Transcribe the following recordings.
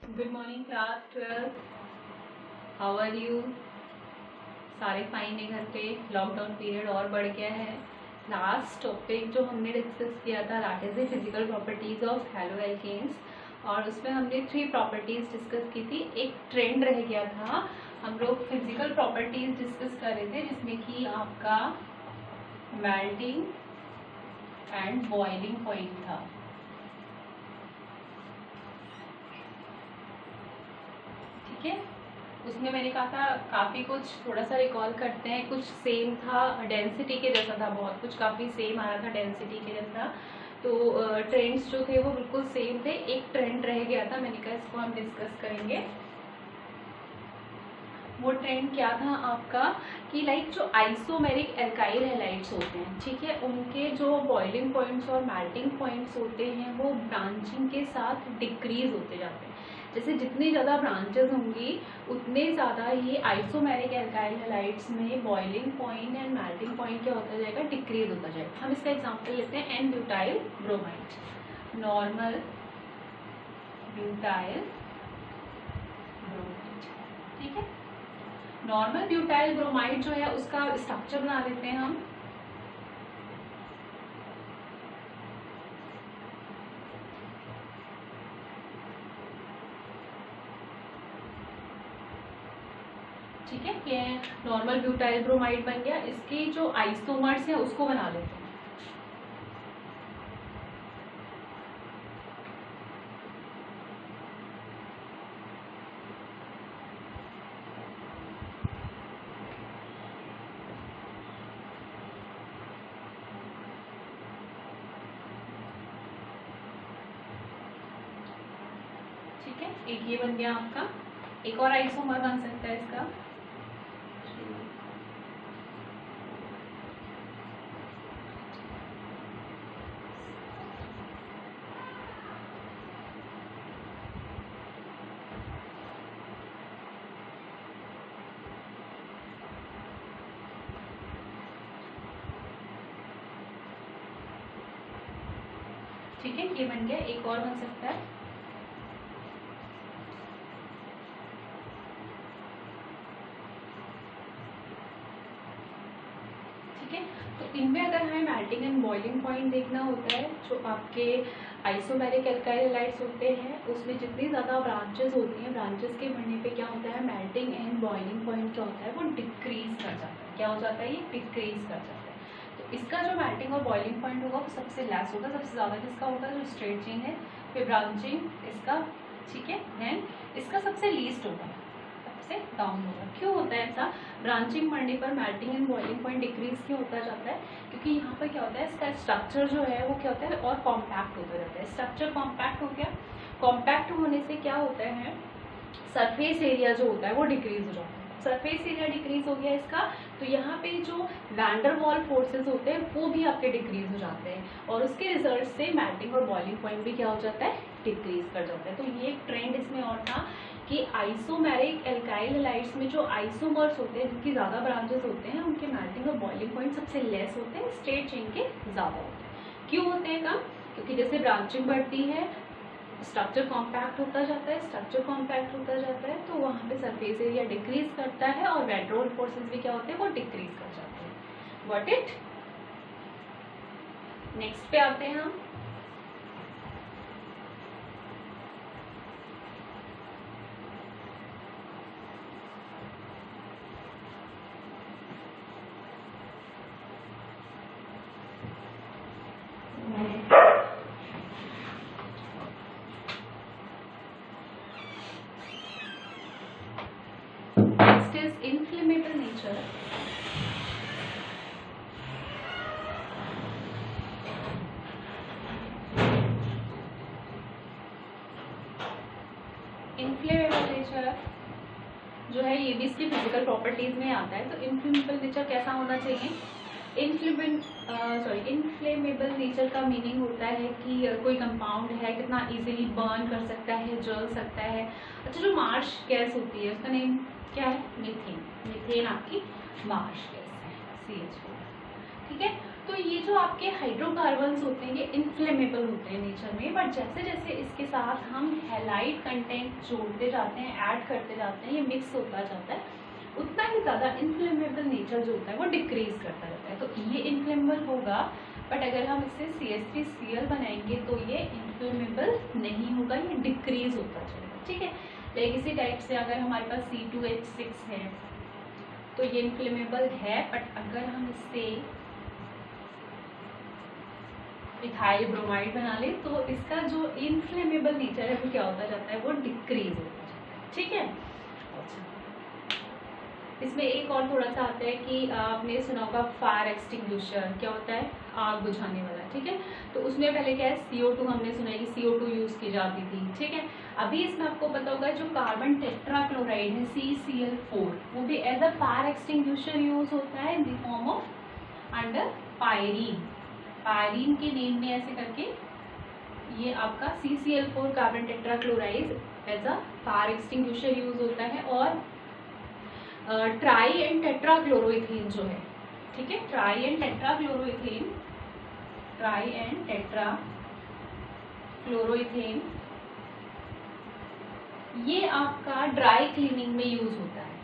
Good morning class 12। How are you? सारे fine है घर पे? लॉकडाउन पीरियड और बढ़ गया है। लास्ट टॉपिक जो हमने डिस्कस किया था that is the physical properties of haloalkanes, और उसमें हमने 3 प्रॉपर्टीज डिस्कस की थी। एक ट्रेंड रह गया था, हम लोग फिजिकल प्रॉपर्टीज डिस्कस कर रहे थे जिसमें कि आपका मेल्टिंग एंड बॉइलिंग पॉइंट था। ठीक है, उसमें मैंने कहा था काफ़ी कुछ थोड़ा सा रिकॉल करते हैं, कुछ सेम था, डेंसिटी के जैसा था, बहुत कुछ काफ़ी सेम आ रहा था डेंसिटी के जैसा। तो ट्रेंड्स जो थे वो बिल्कुल सेम थे, एक ट्रेंड रह गया था, मैंने कहा इसको हम डिस्कस करेंगे। वो ट्रेंड क्या था आपका कि लाइक जो आइसोमेरिक एल्काइल हैलाइड्स होते हैं, ठीक है, उनके जो बॉइलिंग पॉइंट्स और मेल्टिंग पॉइंट्स होते हैं वो ब्रांचिंग के साथ डिक्रीज होते जाते हैं। जैसे जितनी ज़्यादा ब्रांचेस होंगी उतने ज़्यादा ये आइसोमेरिक एल्काइल हैलाइड्स में boiling point and melting point क्या होता जाएगा, डिक्रीज होता जाएगा। हम इसका एग्जांपल लेते हैं n butyl bromide, normal butyl bromide. ठीक है, नॉर्मल ब्यूटाइल ब्रोमाइड जो है उसका स्ट्रक्चर बना देते हैं हम। ठीक है, ये नॉर्मल ब्यूटाइल ब्रोमाइड बन गया। इसके जो आइसोमर्स हैं उसको बना लेते हैं। ठीक है, एक ये बन गया आपका। एक और आइसोमर बन सकता है इसका, ठीक है, ये बन गया। एक और बन सकता है, ठीक है। तो इनमें अगर हमें मेल्टिंग एंड बॉइलिंग पॉइंट देखना होता है, जो आपके आइसोमेरिक एल्काइल हैलाइड्स होते हैं उसमें जितनी ज़्यादा ब्रांचेस होती हैं, ब्रांचेस के बढ़ने पे क्या होता है, मेल्टिंग एंड बॉइलिंग पॉइंट जो होता है वो डिक्रीज कर जाता है। क्या हो जाता है, ये डिक्रीज कर जाता है। तो इसका जो मेल्टिंग और बॉइलिंग पॉइंट होगा वो सबसे लेस होगा, सबसे ज़्यादा किसका होगा, जो स्ट्रेट चेन है, फिर ब्रांचिंग इसका, ठीक है, देन इसका सबसे लीस्ट होगा, से डाउन होगा। क्यों होता है ऐसा? ब्रांचिंग बढ़ने पर melting and boiling point decrease क्यों होता जाता है? क्योंकि यहाँ पर क्या होता है, इसका स्ट्रक्चर जो है वो क्या होता है, और कॉम्पैक्ट होता जाता है। स्ट्रक्चर कॉम्पैक्ट हो गया, कॉम्पैक्ट होने से क्या होता है, सरफेस एरिया जो होता है वो डिक्रीज हो जाता है। सरफेस एरिया डिक्रीज हो गया इसका, तो यहाँ पे जो वैंडर वॉल फोर्सेस होते हैं वो भी आपके डिक्रीज हो जाते हैं, और उसके रिजल्ट से मेल्टिंग और बॉइलिंग पॉइंट भी क्या हो जाता है, डिक्रीज कर जाता है। तो ये एक ट्रेंड इसमें और था कि आइसोमेरिक एल्काइल हैलाइड्स में जो आइसोमर्स होते हैं, जिनकी ज़्यादा ब्रांचेस होते हैं, उनके मेल्टिंग और बॉइलिंग पॉइंट सबसे लेस होते हैं, स्ट्रेट चेन के ज़्यादा होते हैं। क्यों होते हैं कम? क्योंकि जैसे ब्रांचिंग बढ़ती है स्ट्रक्चर कॉम्पैक्ट होता जाता है, स्ट्रक्चर कॉम्पैक्ट होता जाता है, तो वहाँ पे सरफेस एरिया डिक्रीज करता है और वैन डर वाल्स फोर्सेस भी क्या होते हैं, वो डिक्रीज कर जाते हैं। What it. नेक्स्ट पे आते हैं हम। Next is inflammable nature. Inflammable nature जो है ये भी इसकी फिजिकल प्रॉपर्टीज में आता है। तो इन्फ्लेमेबल नेचर कैसा होना चाहिए? इन्फ्लेमेबल नेचर का मीनिंग होता है कि कोई कंपाउंड है कितना इजीली बर्न कर सकता है, जल सकता है। अच्छा, जो मार्श गैस होती है उसका नेम क्या है, मीथेन। मीथेन आपकी मार्श गैस है, CH4। ठीक है, तो ये जो आपके हाइड्रोकार्बन्स होते हैं ये इनफ्लेमेबल होते हैं नेचर में, बट जैसे जैसे इसके साथ हम हैलाइड कंटेंट जोड़ते जाते हैं, ऐड करते जाते हैं, ये मिक्स होता जाता है, उतना ही ज़्यादा इनफ्लेमेबल नेचर जो होता है वो डिक्रीज करता रहता है। तो ये इनफ्लेमेबल होगा, बट अगर हम इससे CH3Cl बनाएंगे तो ये इनफ्लेमेबल नहीं होगा, ये डिक्रीज होता जाएगा। ठीक है, लाइक इसी टाइप से अगर हमारे पास C2H6 है तो ये इनफ्लेमेबल है, बट अगर हम इससे इथाइल ब्रोमाइड बना ले तो इसका जो इनफ्लेमेबल नेचर है वो क्या होता जाता है, वो डिक्रीज होता जाता है। ठीक है, अच्छा इसमें एक और थोड़ा सा आता है कि आपने सुना होगा फायर एक्सटिंग्विशर, क्या होता है, आग बुझाने वाला। ठीक है, तो उसमें पहले क्या है, CO2 हमने सुना है कि CO2 यूज की जाती थी। ठीक है, अभी इसमें आपको पता होगा जो कार्बन टेट्राक्लोराइड है CCl4, वो भी as a fire extinguisher use होता है in the form of under pyrene. Pyrene के नेम में ऐसे करके ये आपका CCl4 carbon tetrachloride as a fire extinguisher use होता है। और ट्राई एंड टेट्राक्लोरोइथेन जो है, ठीक है, ट्राई एंड टेट्राक्लोरोइथेन ये आपका ड्राई क्लीनिंग में यूज होता है।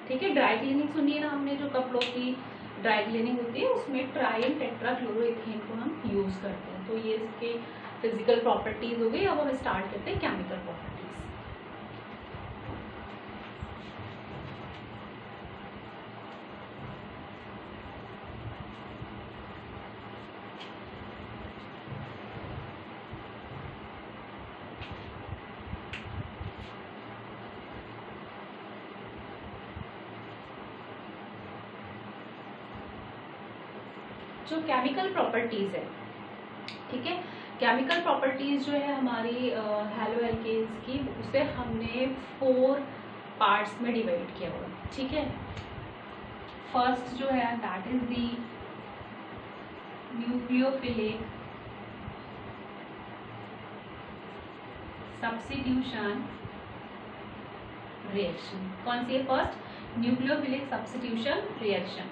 ठीक है, ड्राई क्लीनिंग सुनिए ना हमने, जो कपड़ों की ड्राई क्लीनिंग होती है उसमें ट्राई एंड टेट्राक्लोरोइथेन को हम यूज करते हैं। तो ये इसके फिजिकल प्रॉपर्टीज हो गई। अब हम स्टार्ट करते हैं केमिकल प्रॉपर्टीज। जो केमिकल प्रॉपर्टीज है, ठीक है, केमिकल प्रॉपर्टीज जो है हमारी हैलो एल्केन्स की, उसे हमने 4 पार्ट्स में डिवाइड किया हुआ है। ठीक है, फर्स्ट जो है that is the nucleophilic substitution reaction. कौन सी है, first nucleophilic substitution reaction.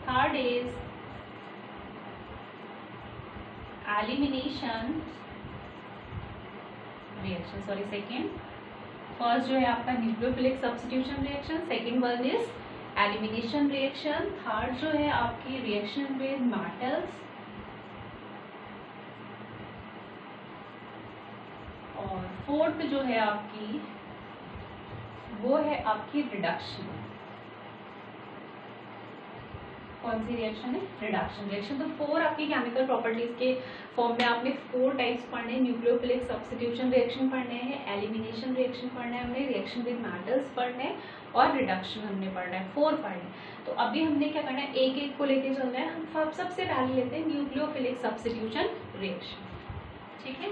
Third is elimination reaction, sorry second, first जो है आपका nucleophilic substitution reaction, second one is elimination reaction, third जो है आपकी रिएक्शन विद मेटल्स, और फोर्थ जो है आपकी वो है आपकी रिडक्शन। कौन सी रिएक्शन है, रिडक्शन रिएक्शन। तो 4 आपकी केमिकल प्रॉपर्टीज के फॉर्म में आपने 4 टाइप्स पढ़ने, न्यूक्लियोफिलिक सब्स्टिट्यूशन रिएक्शन पढ़ने हैं, एलिमिनेशन रिएक्शन पढ़ना है हमने, रिएक्शन विद मेटल्स पढ़ने हैं, और रिडक्शन हमने पढ़ना है, 4 पढ़ने। तो अभी हमने क्या करना है, एक एक को लेके चलना है। हम सबसे पहले लेते हैं न्यूक्लियोफिलिक सब्स्टिट्यूशन रिएक्शन। ठीक है,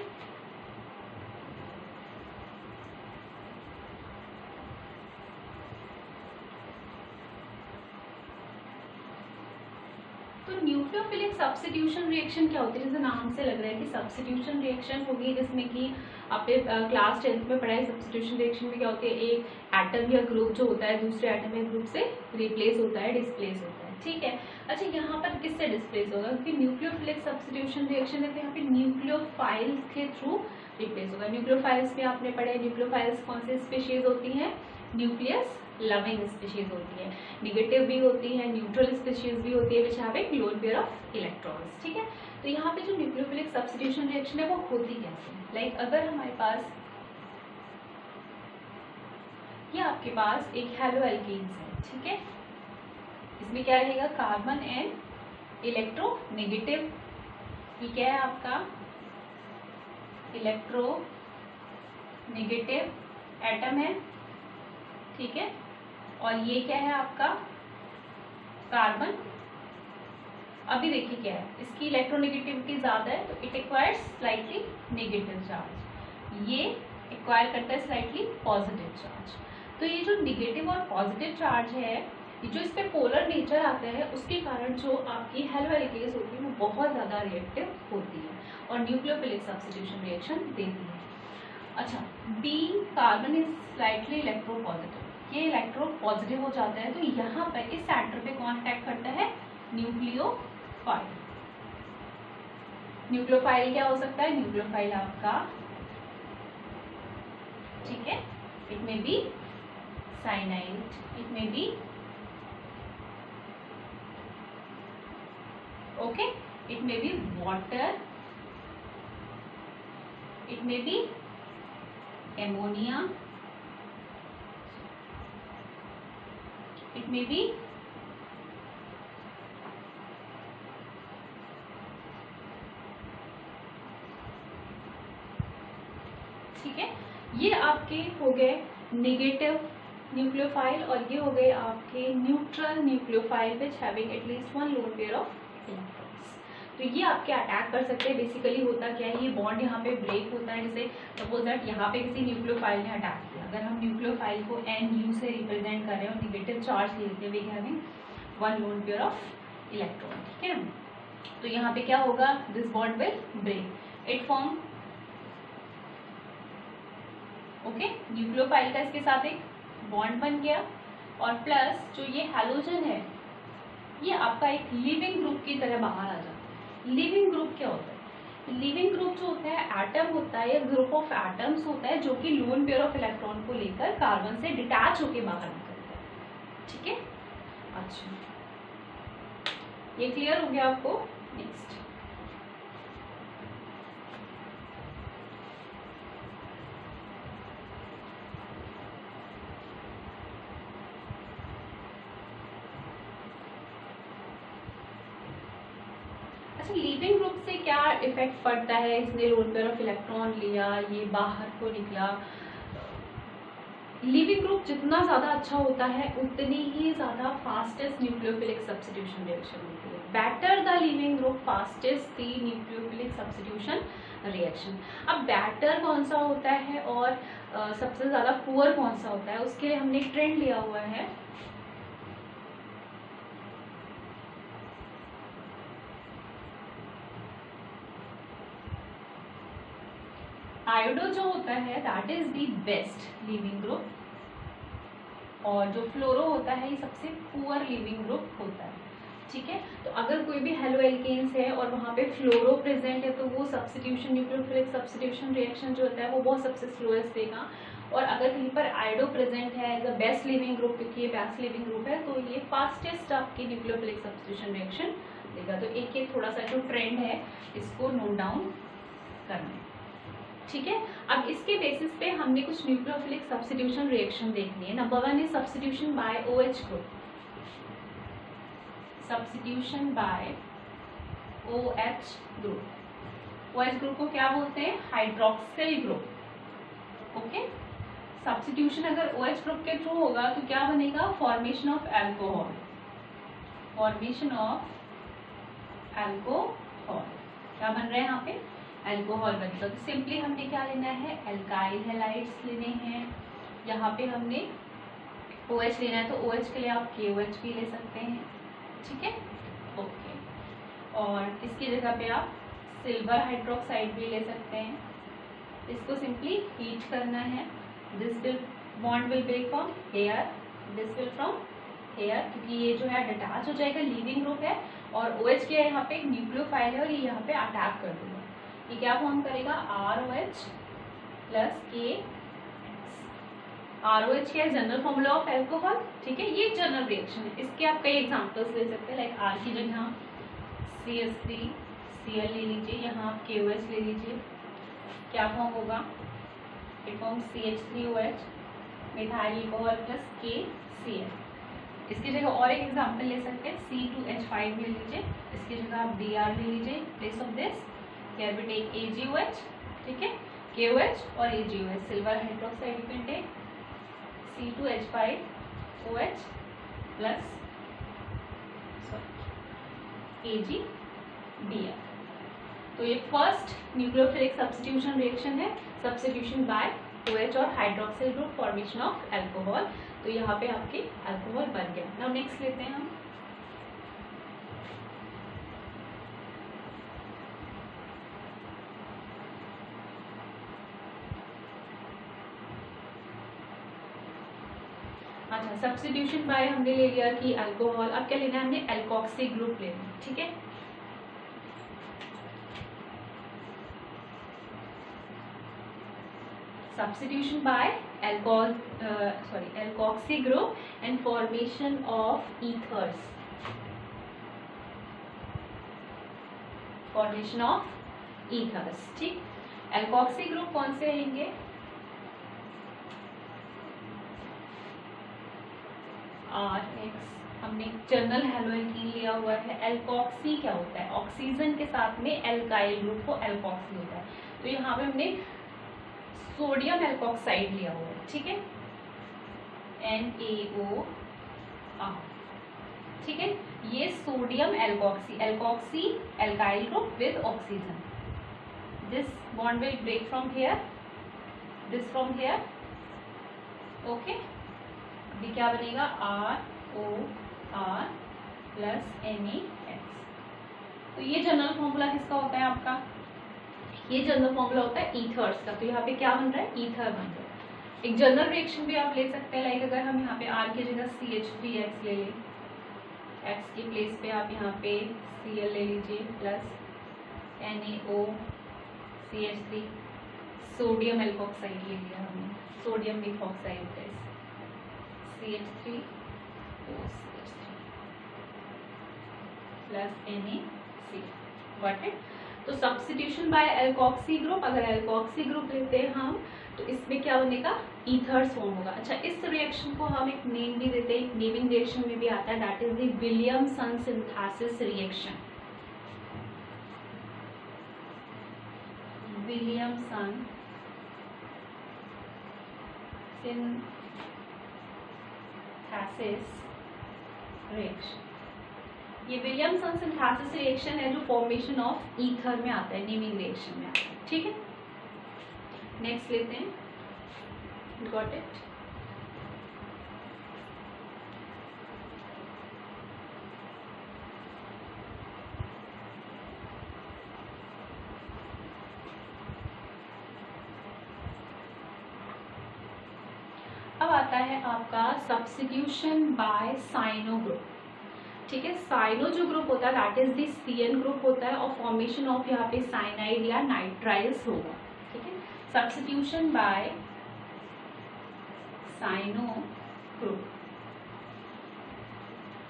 तो न्यूक्लियोफिलिक सब्स्टिट्यूशन रिएक्शन क्या होती है, जैसे नाम से लग रहा है कि सब्स्टिट्यूशन रिएक्शन होगी, जिसमें कि आपने क्लास 10th में पढ़ा है। सब्स्टिट्यूशन रिएक्शन में क्या होती है, एक एटम या ग्रुप जो होता है दूसरे एटम या ग्रुप से रिप्लेस होता है, डिस्प्लेस होता है। ठीक है, अच्छा यहाँ पर किससे डिस्प्लेस होगा, क्योंकि न्यूक्लियोफिलिक सब्स्टिट्यूशन रिएक्शन है तो यहाँ पे न्यूक्लियोफाइल्स के थ्रू रिप्लेस होगा। न्यूक्लियोफाइल्स में आपने पढ़ा है, न्यूक्लियोफाइल्स कौन से स्पीशीज होती हैं, न्यूक्लियस लविंग स्पीशीज होती है, निगेटिव भी होती है, न्यूट्रल स्पीशीज भी होती है, which have a loan pair of electrons. ठीक है, तो यहाँ पे जो न्यूक्लियोफिलिक सब्स्टिट्यूशन रिएक्शन है वो होती कैसे है, लाइक अगर हमारे पास ये आपके पास एक हैलो एल्केन्स है। ठीक है, इसमें क्या रहेगा, कार्बन एंड इलेक्ट्रोनेगेटिव, ये क्या है आपका इलेक्ट्रोनेगेटिव एटम है। ठीक है, और ये क्या है आपका कार्बन। अभी देखिए क्या है, इसकी इलेक्ट्रोनेगेटिविटी ज्यादा है तो it acquires slightly negative charge, ये एक्वायर करता है स्लाइटली पॉजिटिव चार्ज। तो ये जो नेगेटिव और पॉजिटिव चार्ज है, ये जो इस पे पोलर नेचर आता है, उसके कारण जो आपकी हैलो एल्केन्स होती है वो बहुत ज्यादा रिएक्टिव होती है और न्यूक्लियोफिलिक सब्स्टिट्यूशन रिएक्शन देती है। अच्छा, बी carbon is slightly electropositive, ये इलेक्ट्रो पॉजिटिव हो जाता है, तो यहाँ पर इस सेंटर पे कौन अटैक करता है, न्यूक्लियोफाइल। न्यूक्लियोफाइल क्या हो सकता है? न्यूक्लियोफाइल आपका, ठीक है, it may be cyanide, it may be okay, it may be water, it may be ammonia, it may be ठीक है। ये आपके हो गए नेगेटिव न्यूक्लियोफाइल और ये हो गए आपके neutral nucleophile which having at least one lone pair of electrons. तो ये आपके अटैक कर सकते हैं। बेसिकली होता क्या है, ये बॉन्ड यहाँ पे ब्रेक होता है। जैसे सपोज दैट यहाँ पे किसी न्यूक्लियोफाइल ने अटैक किया, अगर हम न्यूक्लियोफाइल को NU से रिप्रेजेंट कर रहे हैं और निगेटिव चार्ज लेते हुए having one lone pair of electron, ठीक है। तो यहाँ पे क्या होगा, this bond will break, it form okay, nucleophile का इसके साथ एक बॉन्ड बन गया और प्लस जो ये हैलोजन है ये आपका एक लिविंग ग्रुप की तरह बाहर आ जाता है। लिविंग ग्रुप क्या होता है? लिविंग ग्रुप जो होता है एटम होता है, ग्रुप ऑफ एटम्स होता है जो कि लोन पेयर ऑफ इलेक्ट्रॉन को लेकर कार्बन से डिटैच होकर बाहर निकलता है, ठीक है। अच्छा, ये क्लियर हो गया आपको? नेक्स्ट, अच्छा, लीविंग ग्रुप से क्या इफेक्ट पड़ता है? इसने लोन पेयर ऑफ इलेक्ट्रॉन लिया, ये बाहर को निकला। लीविंग ग्रुप जितना ज्यादा अच्छा होता है उतनी ही ज्यादा फास्टेस्ट न्यूक्लियोफिलिक सब्स्टिट्यूशन रिएक्शन होती है। Better the leaving group fastest the nucleophilic substitution reaction. अब बेटर कौन सा होता है और सबसे ज्यादा पुअर कौन सा होता है, उसके लिए हमने एक ट्रेंड लिया हुआ है। आयोडो जो होता है that is the best leaving group और जो फ्लोरो होता है ये सबसे पुअर लिविंग ग्रुप होता है, ठीक है। तो अगर कोई भी हेलो एल्केन्स है और वहां पे फ्लोरो प्रेजेंट है तो वो सब्स्टिट्यूशन न्यूक्लियोफिलिक सब्स्टिट्यूशन रिएक्शन जो होता है वो बहुत सबसे स्लोएस्ट देगा। और अगर कहीं पर आयोडो प्रेजेंट है as a best leaving group, क्योंकि ये बेस्ट लिविंग ग्रुप है, तो ये फास्टेस्ट आपकी न्यूक्लियोफिलिक सब्स्टिट्यूशन रिएक्शन देगा। तो एक एक थोड़ा सा जो ट्रेंड है इसको नोट डाउन करना है, ठीक है। अब इसके बेसिस पे हमने कुछ न्यूक्लियोफिलिक सब्स्टिट्यूशन रिएक्शन देखनी है। Number 1 is substitution by OH group. Substitution by OH group. OH group को क्या बोलते हैं? Hydroxyl group, okay. सब्स्टिट्यूशन अगर OH ग्रुप के थ्रू होगा तो क्या बनेगा? Formation of alcohol. Formation of alcohol, क्या बन रहा है यहाँ पे? एल्कोहल बनेगा। तो सिंपली हमने क्या लेना है? एल्काइल हैलाइड्स लेने हैं। यहाँ पे हमने OH लेना है तो OH के लिए आप KOH भी ले सकते हैं, ठीक है, ओके। और इसकी जगह पे आप सिल्वर हाइड्रोक्साइड भी ले सकते हैं। इसको सिंपली हीट करना है। This will bond will break from here, this will from here, क्योंकि ये जो है डिटैच हो जाएगा, लिविंग ग्रुप है और OH के यहाँ पे एक न्यूक्लियोफाइल है और ये यहाँ पे अटैक कर देगा। ये क्या फॉर्म करेगा? ROH plus K। ROH क्या है? जनरल फॉर्मूला ऑफ एल्कोहल, ठीक है। ये जनरल रिएक्शन है। इसके आप कई एग्जांपल्स ले सकते हैं, लाइक R की जगह CH3Cl ले लीजिए, यहाँ आप KOH ले लीजिए। क्या फॉर्म होगा? It form CH3OH, methyl alcohol plus KCl। इसकी जगह और एक एग्जांपल ले सकते हैं, C2H5 ले लीजिए, इसकी जगह आप Br ले लीजिए place of this. Here we take AgOH, ठीक है, KOH और AgOH, silver hydroxide you can take C2H5OH plus AgBr। तो ये फर्स्ट न्यूक्लियोफिलिक सब्स्टिट्यूशन रिएक्शन है, सब्स्टिट्यूशन बाय OH और hydroxyl group, formation of alcohol. तो यहाँ पे आपके एल्कोहल बन गया। नाउ नेक्स्ट लेते हैं हम अच्छा, सब्स्टिट्यूशन बाय हमने ले लिया कि अल्कोहल, अब क्या लेना है हमने, एल्कोक्सी ग्रुप लेना है, ठीक है। Substitution by alkoxy group and formation of ethers. Formation of ethers, ठीक। एल्कोक्सी ग्रुप कौन से रहेंगे, RX, हमने जनरल हेलोएल्कीन लिया हुआ है। एल्कोक्सी क्या होता है, ऑक्सीजन के साथ में एल्काइल ग्रुप को एल्कोक्सी होता है, तो यहाँ पे हमने सोडियम एल्कोक्साइड लिया हुआ है, ठीक है, NaOR, ठीक है। ये sodium alkoxy, alkoxy alkyl group with oxygen, this bond will break from here, this from here, okay. अभी क्या बनेगा, ROR प्लस NaX। तो ये जनरल फॉर्मूला किसका होता है आपका, ये जनरल फॉर्मूला होता है ईथर्स का। तो यहाँ पे क्या बन रहा है, ईथर बन रहा है। एक जनरल रिएक्शन भी आप ले सकते हैं, लाइक अगर हम यहाँ पे R की जगह CH3X ले लें, X की प्लेस पे आप यहाँ पे Cl ले लीजिए प्लस NaOCH3, सोडियम एल्कोक्साइड ले लिया हमने, sodium alkoxide plus CH3OCH3 plus NaC, got it. तो सब्स्टिट्यूशन बाय एल्कोक्सी ग्रुप, अगर एल्कोक्सी ग्रुप लेते हैं हम तो इसमें क्या बनेगा, ईथर्स फॉर्म होगा। अच्छा, इस रिएक्शन को हम एक नेम भी देते हैं, नेमिंग रिएक्शन में भी आता है, that is the Williamson synthesis reaction. Williamson synthesis reaction, ये विलियमसन सिंथेसिस रिएक्शन है जो फॉर्मेशन ऑफ ईथर में आता है, नेमिंग रिएक्शन में आता है, ठीक है। नेक्स्ट लेते हैं, गॉट इट। अब आता है आपका सब्स्टिट्यूशन बाय साइनो ग्रुप, ठीक है। साइनो जो ग्रुप होता है that is the CN group होता है और फॉर्मेशन ऑफ यहाँ पे साइनाइड या नाइट्राइल्स होगा, ठीक है। सब्स्टिट्यूशन बाय साइनो ग्रुप,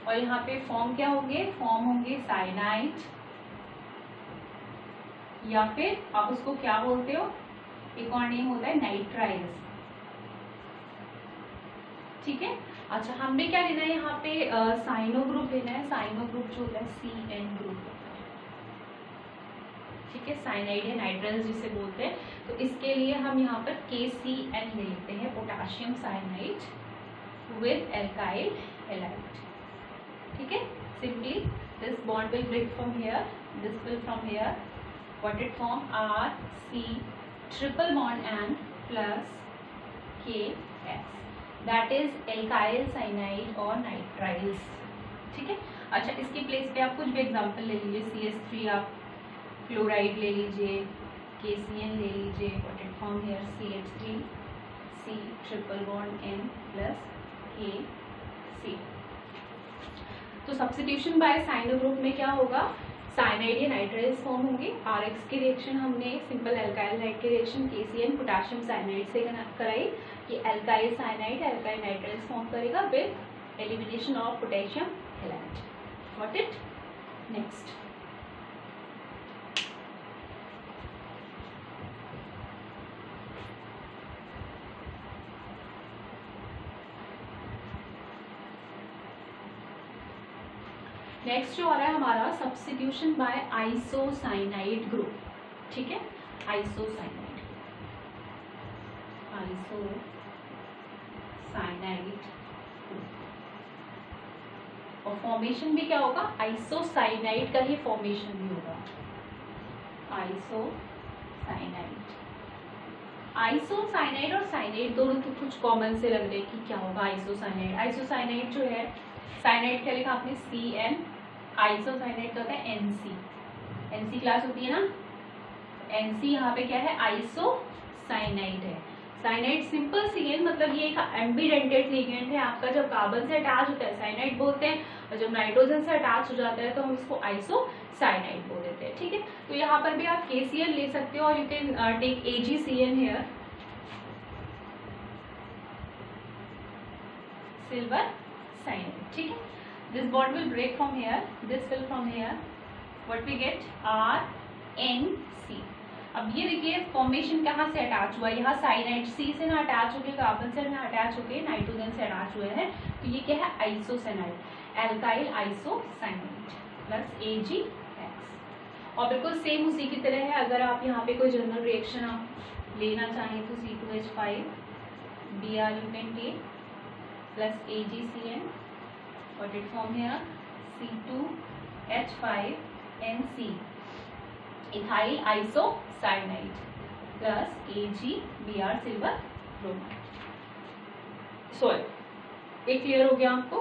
और यहाँ पे फॉर्म क्या होंगे, फॉर्म होंगे साइनाइड, या फिर आप उसको क्या बोलते हो, एक और नेम होता है नाइट्राइल्स, ठीक है। अच्छा, हमने क्या लेना है यहाँ पे, साइनो ग्रुप लेना है। साइनो ग्रुप जो होता है CN ग्रुप होता है, ठीक है, साइनाइड या नाइट्राइल्स जिसे बोलते हैं। तो इसके लिए हम यहाँ पर KCN ले लेते हैं, potassium cyanide with alkyl halide, ठीक है। Simply this bond will break from here, this will from here, what it form, RC triple bond N plus KX, that is alkyl cyanide और नाइट्राइल्स, ठीक है। अच्छा, इसकी प्लेस पे आप कुछ भी एग्जांपल ले लीजिए, CH3 आप क्लोराइड ले लीजिए, KCN ले लीजिए, what it form here CH3 C triple bond N plus KC। तो सब्स्टिट्यूशन बाय साइनो ग्रुप में क्या होगा, साइनाइड या नाइट्राइल्स फॉर्म होंगे। RX की रिएक्शन हमने सिंपल एल्काइल हाइड की रिएक्शन KCN पोटेशियम साइनाइड से कराई, कि alkyl cyanide alkyl nitriles form करेगा with elimination of potassium halide, got it. Next, next जो आ रहा है हमारा सब्स्टिट्यूशन बाय आइसोसाइनाइड ग्रुप, ठीक है। आइसोसाइनाइड, आइसोसाइनाइड और फॉर्मेशन भी क्या होगा, आइसोसाइनाइड का ही फॉर्मेशन भी होगा, आइसोसाइनाइड। आइसोसाइनाइड और साइनाइड दोनों तो कुछ कॉमन से लग रहे हैं कि क्या होगा आइसोसाइनाइड। आइसोसाइनाइड जो है, साइनाइड क्या लिखा आपने CN, आइसोसाइनाइड का होता है NC क्लास होती है ना, NC यहाँ पे क्या है, आइसोसाइनाइड है। साइनाइड सिंपल CN मतलब ये एक एम्बीडेंटेड लिगेंड है आपका, जब कार्बन से अटैच होता है साइनाइड बोलते हैं, और जब नाइट्रोजन से अटैच हो जाता है तो हम इसको आइसोसाइनाइड बोल देते हैं। ठीक है, तो यहाँ पर भी आप KCl ले सकते हो और you can take AgCN here, silver cyanide. ठीक है, this bond will break from here, this will from here, what we get RNC। अब ये देखिए फॉर्मेशन कहाँ से अटैच हुआ है, यहाँ साइनाइड C से ना अटैच होके कार्बन से ना अटैच होके नाइट्रोजन से अटैच हुए हैं, तो ये क्या है isocyanide, alkyl isocyanide plus AgX। और बिल्कुल सेम उसी की तरह है, अगर आप यहाँ पे कोई जनरल रिएक्शन आप लेना चाहें तो C2H5 Br you can take plus AgCN, what it form here C2H5NC ethyl isocyanide plus AgBr silver bromide. Sorry, ये क्लियर हो गया आपको?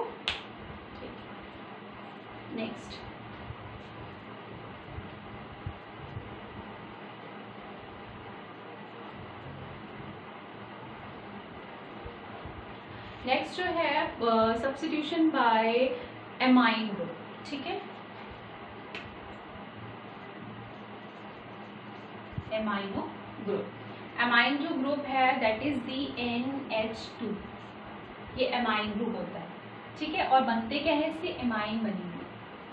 नेक्स्ट नेक्स्ट जो है सब्स्टिट्यूशन बाय एमाइन ग्रुप। ठीक है, एमाइनो ग्रुप, एमाइन जो ग्रुप है दैट इज दी NH2, ये एमाइन ग्रुप होता है। ठीक है, और बनते क्या है इससे एमाइन बनेंगे,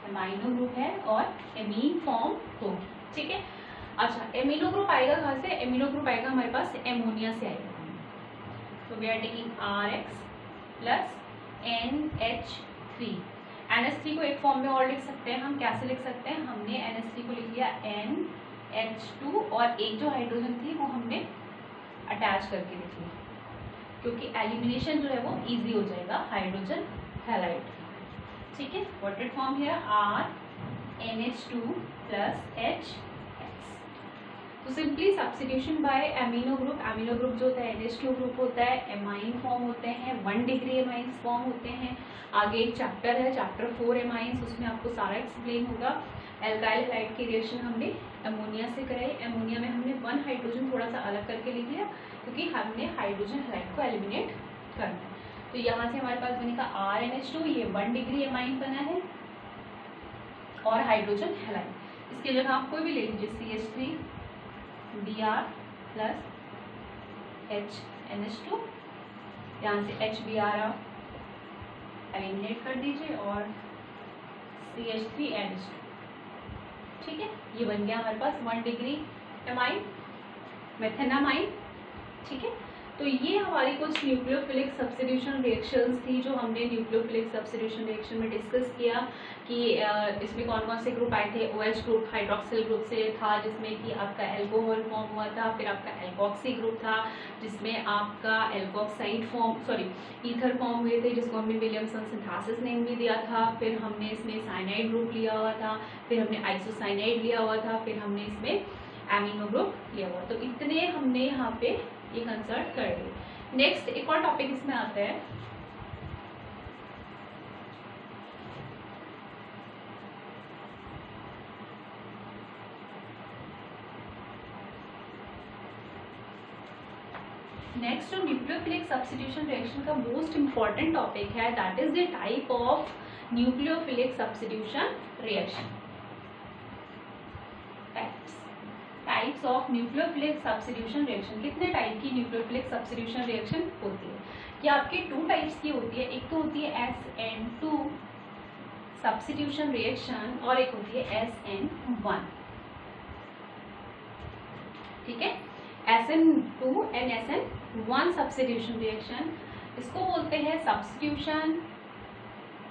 एमाइनो ग्रुप है और एमीन फॉर्म होगी। ठीक है, अच्छा एमिनो ग्रुप आएगा कहाँ से, एमिनो ग्रुप आएगा हमारे पास एमोनिया से आएगा, तो we are taking RX plus NH3। NH3 को एक फॉर्म में और लिख सकते हैं हम, कैसे लिख सकते हैं, हमने NH3 को लिख लिया NH2 और एक जो हाइड्रोजन थी वो हमने अटैच करके लिख ली, क्योंकि एलिमिनेशन जो है वो इजी हो जाएगा हाइड्रोजन हैलाइड। ठीक है, what it form here RNH2 plus HX। तो simply substitution by amino group, amino group जो होता है NH2 ग्रुप होता है, एमाइन फॉर्म होते हैं, 1 डिग्री एमाइंस फॉर्म होते हैं। आगे एक चैप्टर है चैप्टर 4 एमाइंस, उसमें आपको सारा एक्सप्लेन होगा। एल्काइल हैलाइड की रिएक्शन हमने अमोनिया से कराई, अमोनिया में हमने 1 हाइड्रोजन थोड़ा सा अलग करके लिख लिया, क्योंकि हमने हाइड्रोजन हैलाइड को एलिमिनेट करना है। तो यहाँ से हमारे पास बनेगा RNH2, ये 1 डिग्री एमाइन बना है और हाइड्रोजन हैलाइड, इसकी जगह आप कोई भी ले लीजिए CH3 Br प्लस HNH2, यहाँ से HBr आप एलिमिनेट कर दीजिए और CH3NH2। ठीक है, ये बन गया हमारे पास 1 डिग्री एमाइन, मेथेनामाइन। ठीक है, तो ये हमारी कुछ न्यूक्लियोफिलिक सब्स्टिट्यूशन रिएक्शंस थी जो हमने न्यूक्लियोफिलिक सब्स्टिट्यूशन रिएक्शन में डिस्कस किया कि इसमें कौन कौन से ग्रुप आए थे। OH ग्रुप हाइड्रोक्सिल ग्रुप से था, जिसमें कि आपका एल्कोहल फॉर्म हुआ था, फिर आपका एल्कोक्सी ग्रुप था जिसमें आपका एल्कोक्साइड ईथर फॉर्म हुए थे, जिसको हमने विलियमसन सिंथेसिस नेम भी दिया था। फिर हमने इसमें साइनाइड ग्रुप लिया हुआ था, फिर हमने आइसोसाइनाइड लिया हुआ था, फिर हमने इसमें एमिनो ग्रुप लिया हुआ। तो इतने हमने यहाँ पे ये कंसल्ट कर लिए। नेक्स्ट एक और टॉपिक इसमें आता है, नेक्स्ट जो न्यूक्लियोफिलिक सब्स्टिट्यूशन रिएक्शन का मोस्ट इंपॉर्टेंट टॉपिक है that is the type of nucleophilic substitution reaction. Types of nucleophilic substitution reaction, कितने टाइप की न्यूक्लियोफिलिक सब्स्टिट्यूशन रिएक्शन होती है? ये आपके 2 टाइप्स की होती है, एक तो होती है SN2 सब्स्टिट्यूशन रिएक्शन और एक होती है SN1। ठीक है, SN2 and SN1 substitution reaction, इसको बोलते हैं सब्स्टिट्यूशन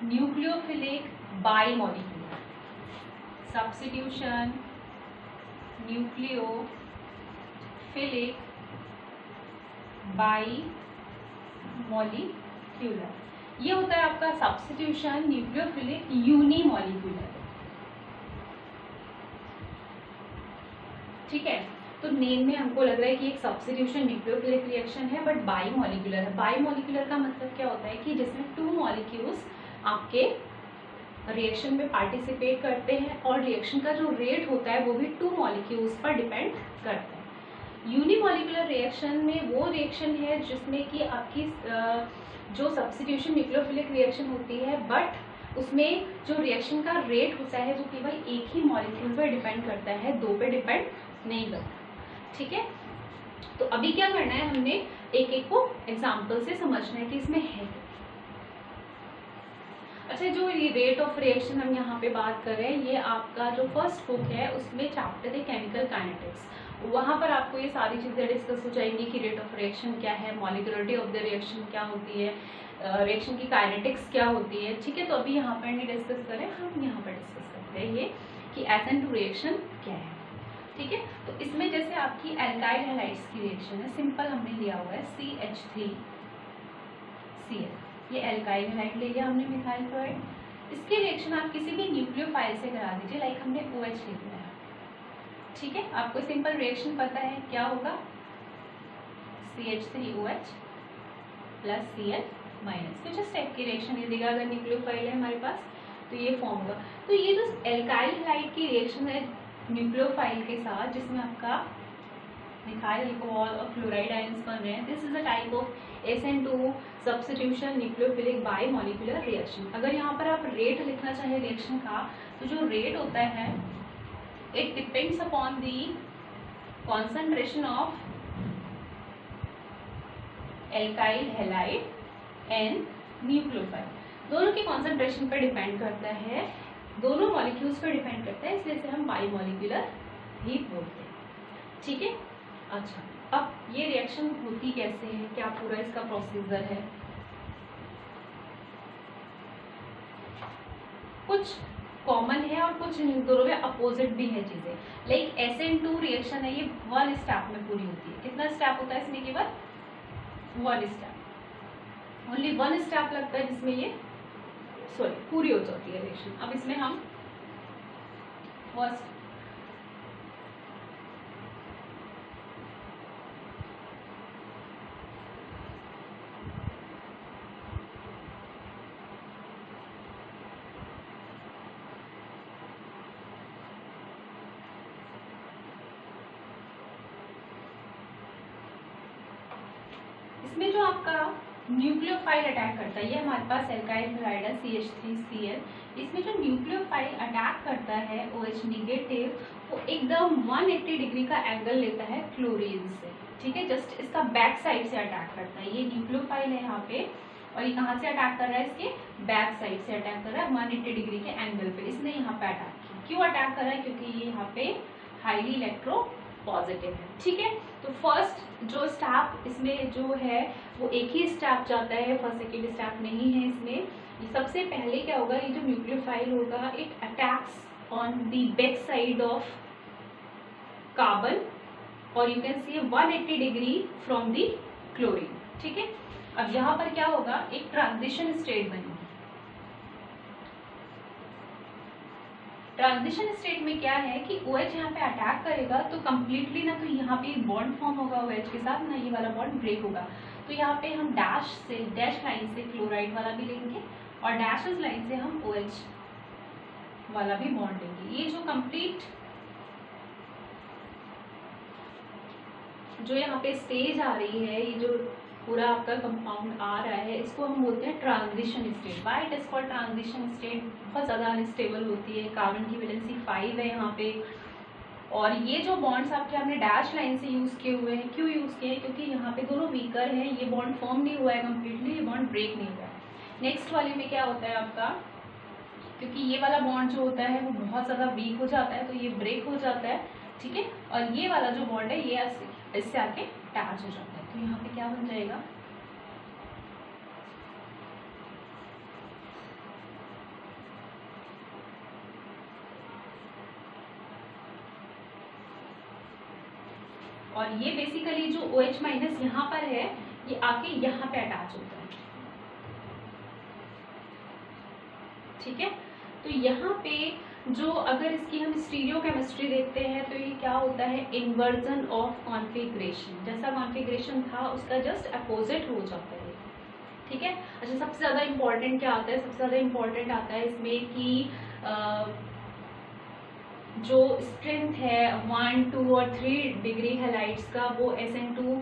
न्यूक्लियोफिलिक बाइमॉलिक्यूलर, सब्स्टिट्यूशन न्यूक्लियोफिलिक बाइमॉलिक्यूलर। ये होता है आपका सब्स्टिट्यूशन न्यूक्लियोफिलिक यूनिमॉलिक्यूलर। ठीक है, तो नेम में हमको लग रहा है कि एक सब्स्टिट्यूशन न्यूक्लियोफिलिक रिएक्शन है बट बाइमॉलिक्यूलर है। बाइमॉलिक्यूलर का मतलब क्या होता है कि जिसमें 2 मॉलिक्यूल्स आपके रिएक्शन में पार्टिसिपेट करते हैं और रिएक्शन का जो रेट होता है वो भी 2 मॉलिक्यूल्स पर डिपेंड करता है। यूनिमॉलिकुलर रिएक्शन में वो रिएक्शन है जिसमें कि आपकी जो सब्स्टिट्यूशन न्यूक्लियोफिलिक रिएक्शन होती है, बट उसमें जो रिएक्शन का रेट होता है वो केवल एक ही मॉलिक्यूल पर डिपेंड करता है, दो पे डिपेंड नहीं करता। ठीक है, तो अभी क्या करना है, हमने एक एक को एग्जाम्पल से समझना है कि इसमें है। अच्छा, जो ये रेट ऑफ रिएक्शन हम यहाँ पे बात कर रहे हैं, ये आपका जो फर्स्ट बुक है उसमें चैप्टर है केमिकल काइनेटिक्स, वहाँ पर आपको ये सारी चीज़ें डिस्कस हो जाएंगी कि रेट ऑफ रिएक्शन क्या है, मॉलिक्यूलरिटी ऑफ द रिएक्शन क्या होती है, रिएक्शन की काइनेटिक्स क्या होती है। ठीक है, तो अभी यहाँ पर नहीं डिस्कस करें, हम यहाँ पर डिस्कस करते हैं ये कि SN2 रिएक्शन क्या है। ठीक है, तो इसमें जैसे आपकी एल्काइल हैलाइड्स की रिएक्शन है, सिंपल हमने लिया हुआ है CH3Cl, ये एल्काइल हैलाइड ले लिया हमने मिथाइल क्लोराइड। इसकी रिएक्शन आप किसी भी न्यूक्लियोफाइल से करा दीजिए, लाइक हमने OH ले लिया है। ठीक है, आपको सिंपल रिएक्शन पता है क्या होगा, CH3OH प्लस Cl माइनस, कुछ इस टाइप की रिएक्शन ये देगा अगर न्यूक्लियोफाइल है हमारे पास, तो ये फॉर्म होगा। तो ये जो एल्काइल हैलाइड की रिएक्शन है न्यूक्लियोफाइल के साथ, जिसमें आपका मिथाइल अल्कोहल और क्लोराइड आयंस बन रहे हैं, this is a type of SN2 substitution nucleophilic bimolecular reaction. अगर यहाँ पर आप रेट लिखना चाहे रिएक्शन का, तो जो रेट होता है it depends upon the concentration of alkyl halide and nucleophile, दोनों की कॉन्सेंट्रेशन पर डिपेंड करता है, दोनों मॉलिक्यूल्स पर डिपेंड करता है, इसलिए इसे हम बाइमॉलिक्यूलर ही बोलते हैं। ठीक है, अच्छा, अब ये रिएक्शन होती कैसे है, क्या पूरा इसका प्रोसीजर है। कुछ कॉमन है और कुछ दोनों में अपोजिट भी है चीजें। लाइक SN2 रिएक्शन है, ये वन स्टेप में पूरी होती है। कितना स्टेप होता है इसमें, केवल one step, only one step लगता है जिसमें ये पूरी हो जाती है रिएक्शन। अब इसमें हम फर्स्ट इसमें जो आपका न्यूक्लियोफाइल अटैक करता है, ये हमारे पास एल्काइल हैलाइड है CH3Cl, इसमें जो न्यूक्लियोफाइल अटैक करता है OH निगेटिव, वो एकदम 180 डिग्री का एंगल लेता है क्लोरीन से। ठीक है, जस्ट इसका बैक साइड से अटैक करता है, ये न्यूक्लियोफाइल है यहाँ पे, और ये कहाँ से अटैक कर रहा है, इसके बैक साइड से अटैक कर रहा है 180 डिग्री के एंगल पे, इसने यहाँ पे अटैक किया। क्यों अटैक कर रहा है, क्योंकि ये यहाँ पे हाईली इलेक्ट्रो पॉजिटिव है। ठीक है, तो फर्स्ट जो स्टेप इसमें जो है वो एक ही स्टेप जाता है, फर्स्ट सेकेंड स्टेप नहीं है इसमें। सबसे पहले क्या होगा, ये जो न्यूक्लियोफाइल होगा it attacks on the back side of carbon, और you can see 180 degree from the chlorine. ठीक है, अब यहाँ पर क्या होगा, एक ट्रांजिशन स्टेट बनेगी। ट्रांजिशन स्टेट में क्या है कि OH यहाँ पे अटैक करेगा तो कंप्लीटली ना तो यहाँ पे बॉन्ड फॉर्म होगा OH के साथ, ना ये वाला बॉन्ड ब्रेक होगा। तो यहाँ पे हम डैश लाइन से क्लोराइड वाला भी लेंगे और डैश लाइन से हम OH वाला भी बॉन्ड लेंगे। ये जो कंप्लीट जो यहाँ पे स्टेज आ रही है, ये जो पूरा आपका कंपाउंड आ रहा है, इसको हम बोलते हैं transition state. Why it is called transition state, बहुत ज़्यादा अनस्टेबल होती है, कार्बन की वैलेंसी 5 है यहाँ पे, और ये जो बॉन्ड्स आपके हमने डैश लाइन से यूज़ किए हुए हैं, क्यों यूज़ किए हैं, क्योंकि यहाँ पे दोनों वीकर हैं, ये बॉन्ड फॉर्म नहीं हुआ है कम्प्लीटली, ये बॉन्ड ब्रेक नहीं हुआ है। नेक्स्ट वाले में क्या होता है आपका, क्योंकि ये वाला बॉन्ड जो होता है वो बहुत ज़्यादा वीक हो जाता है, तो ये ब्रेक हो जाता है। ठीक है, और ये वाला जो बॉन्ड है ये इससे आके अटैच हो जाता है, तो यहाँ पे क्या बन जाएगा, और ये बेसिकली जो OH माइनस यहाँ पर है ये आके यहाँ पे अटैच होता है। ठीक है, तो यहाँ पे जो अगर इसकी हम स्टीरियो केमिस्ट्री देखते हैं तो ये क्या होता है, इन्वर्जन ऑफ कॉन्फिग्रेशन, जैसा कॉन्फिग्रेशन था उसका जस्ट अपोजिट हो जाता है। ठीक है, अच्छा, सबसे ज़्यादा इम्पोर्टेंट क्या आता है, सबसे ज़्यादा इम्पोर्टेंट आता है इसमें कि जो स्ट्रेंथ है 1, 2 और 3 डिग्री हैलाइड्स का, वो SN2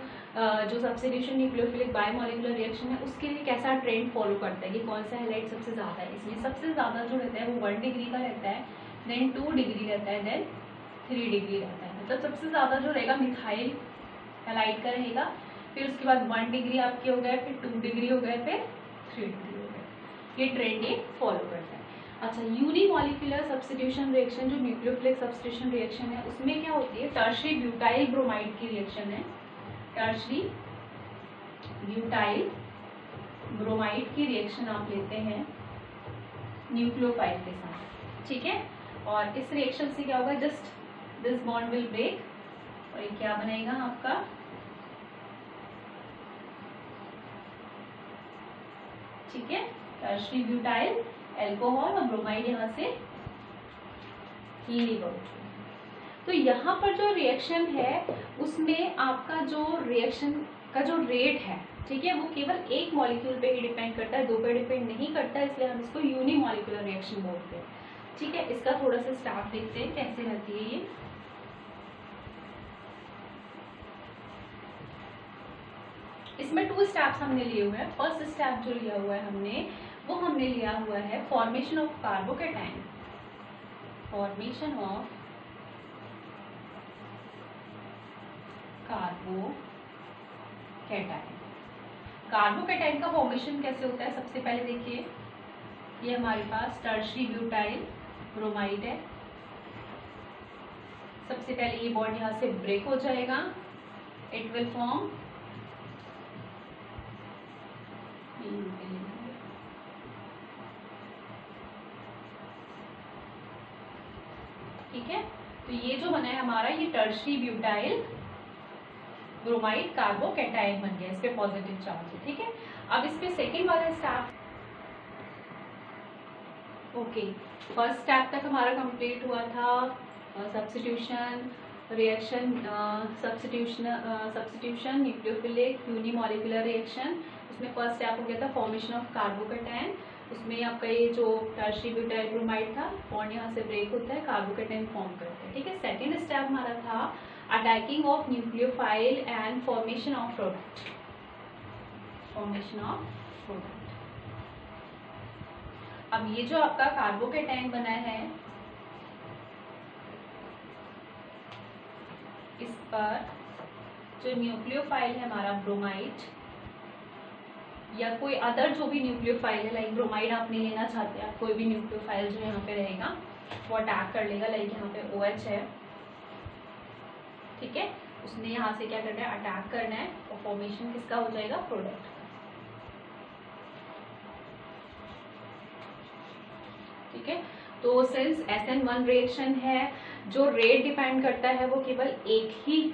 जो सब्स्टिट्यूशन न्यूक्लियोफिलिक बायोमोलिकुलर रिएक्शन है उसके लिए कैसा ट्रेंड फॉलो करता है कि कौन सा हैलाइड सबसे ज़्यादा है। इसमें सबसे ज़्यादा जो रहता है वो 1 डिग्री का रहता है, देन 2 डिग्री रहता है, देन 3 डिग्री रहता है। मतलब सबसे ज़्यादा जो रहेगा मिथाइल हैलाइड का रहेगा, फिर उसके बाद 1 डिग्री आपके हो गए, फिर 2 डिग्री हो गए, फिर 3 डिग्री हो गए। ये ट्रेंड ये फॉलो करता है। अच्छा, यूनिमॉलिक्यूलर सब्स्टिट्यूशन रिएक्शन जो न्यूक्लियोफिलिक सब्स्टिट्यूशन रिएक्शन है उसमें क्या होती है, टर्शरी ब्यूटाइल ब्रोमाइड की रिएक्शन है। टर्शरी ब्यूटाइल ब्रोमाइड की रिएक्शन आप लेते हैं न्यूक्लियोफाइल के साथ, ठीक है। और इस रिएक्शन से क्या होगा, just this bond will break और ये क्या बनेगा आपका, ठीक है, टर्शरी ब्यूटाइल एल्कोहल और ब्रोमाइड यहाँ से लीव आउट। तो यहाँ पर जो रिएक्शन है उसमें आपका जो रिएक्शन का जो रेट है, ठीक है, वो केवल एक मॉलिक्यूल पे ही डिपेंड करता है, दो पे डिपेंड नहीं करता, इसलिए हम इसको यूनिमॉलिक्यूलर रिएक्शन बोलते हैं, ठीक है। इसका थोड़ा सा स्टेप देखते हैं कैसे रहती है ये। इसमें 2 स्टेप्स हमने लिए हुए हैं। फर्स्ट स्टेप जो लिया हुआ है हमने, वो हमने लिया हुआ है formation of carbocation, formation of carbocation. Carbocation का फॉर्मेशन कैसे होता है, सबसे पहले देखिए, ये हमारे पास टर्शरी ब्यूटाइल ब्रोमाइड है। सबसे पहले ये बॉन्ड यहाँ से ब्रेक हो जाएगा, इट विल फॉर्म ठीक है। तो ये जो बना है हमारा, ये टर्शरी ब्यूटाइल ब्रोमाइड कार्बोकैटायन बन गया, इस पे पॉजिटिव चार्ज है, ठीक है। अब इस पे सेकेंड वाला स्टेप, ओके, फर्स्ट स्टेप तक हमारा कंप्लीट हुआ था, substitution reaction, substitution nucleophilic unimolecular reaction. उसमें फर्स्ट स्टेप हो गया था फॉर्मेशन ऑफ कार्बोकैटायन। उसमें आपका ये जो टर्शरी ब्यूटाइल ब्रोमाइड था, बॉन्ड यहाँ से ब्रेक होता है, कार्बोकैटायन फॉर्म करता है, ठीक है। सेकेंड स्टेप हमारा था attacking of nucleophile and formation of product, formation of product. अब ये जो आपका कार्बोकैटायन बना है, इस पर जो न्यूक्लियोफाइल है हमारा ब्रोमाइड या कोई अदर जो भी न्यूक्लियोफाइल है, लाइक ब्रोमाइड आप नहीं लेना चाहते, आप कोई भी न्यूक्लियोफाइल जो यहाँ पे रहेगा वो अटैक कर लेगा, लाइक यहाँ पे OH है, ठीक है, उसने यहाँ से क्या करना है, अटैक करना है, और फॉर्मेशन किसका हो जाएगा, प्रोडक्ट, ठीक है। तो सिंस SN1 रिएक्शन है, जो रेट डिपेंड करता है वो केवल एक ही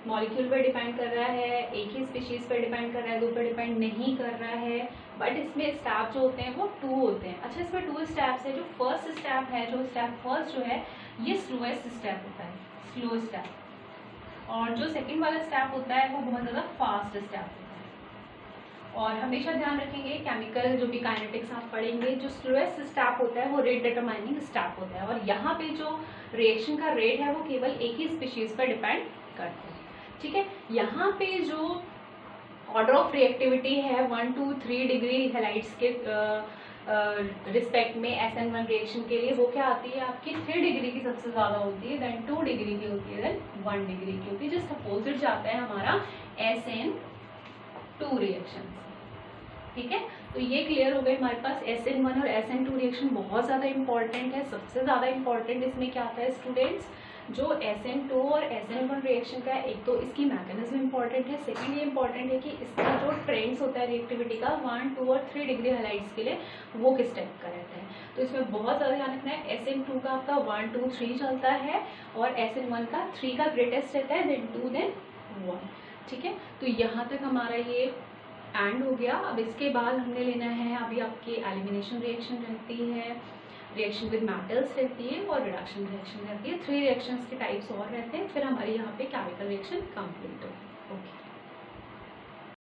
मॉलिक्यूल पर डिपेंड कर रहा है, एक ही स्पीशीज पर डिपेंड कर रहा है, दो पर डिपेंड नहीं कर रहा है, बट इसमें स्टेप जो होते हैं वो 2 होते हैं। अच्छा, इसमें 2 स्टेप्स है। जो फर्स्ट स्टेप है, जो स्टेप फर्स्ट जो है, ये स्लोएस्ट स्टेप होता है, स्लो स्टेप, और जो सेकंड वाला स्टेप होता है वो बहुत ज़्यादा फास्ट स्टेप होता है। और हमेशा ध्यान रखेंगे, केमिकल जो भी काइनेटिक्स आप पढ़ेंगे, जो स्लोएस्ट स्टेप होता है वो रेट डिटरमाइनिंग स्टेप होता है, और यहाँ पे जो रिएक्शन का रेट है वो केवल एक ही स्पीशीज पर डिपेंड करता है, ठीक है। यहाँ पे जो ऑर्डर ऑफ रिएक्टिविटी है 1, 2, 3 डिग्री हैलाइड्स के रिस्पेक्ट में SN1 रिएक्शन के लिए, वो क्या आती है आपकी 3 डिग्री की सबसे ज्यादा होती है, देन 2 डिग्री की होती है, देन 1 डिग्री की होती है। जस्ट अपोजिट जाता है हमारा SN2 रिएक्शन, ठीक है। तो ये क्लियर हो गए हमारे पास, SN1 और SN2 रिएक्शन बहुत ज्यादा इंपॉर्टेंट है। सबसे ज्यादा इंपॉर्टेंट इसमें क्या आता है स्टूडेंट्स, जो SN2 और SN1 रिएक्शन का है, एक तो इसकी मैकेनिज्म इंपॉर्टेंट है, सेकेंड ये इंपॉर्टेंट है कि इसका जो ट्रेंड्स होता है रिएक्टिविटी का 1, 2 और 3 डिग्री हैलाइड्स के लिए, वो किस टाइप का रहता है। तो इसमें बहुत ज़्यादा ध्यान रखना है, SN2 का आपका 1, 2, 3 चलता है, और SN1 का 3 का ग्रेटेस्ट रहता है, देन 2, देन 1, ठीक है। तो यहाँ तक हमारा ये एंड हो गया। अब इसके बाद हमने लेना है, अभी आपकी एलिमिनेशन रिएक्शन रहती है, रिएक्शन विद मेटल्स रहती है, और रिडक्शन रिएक्शन रहती है। 3 रिएक्शंस के टाइप्स और रहते हैं, फिर हमारे यहाँ पे केमिकल रिएक्शन कंप्लीट हो। ओके।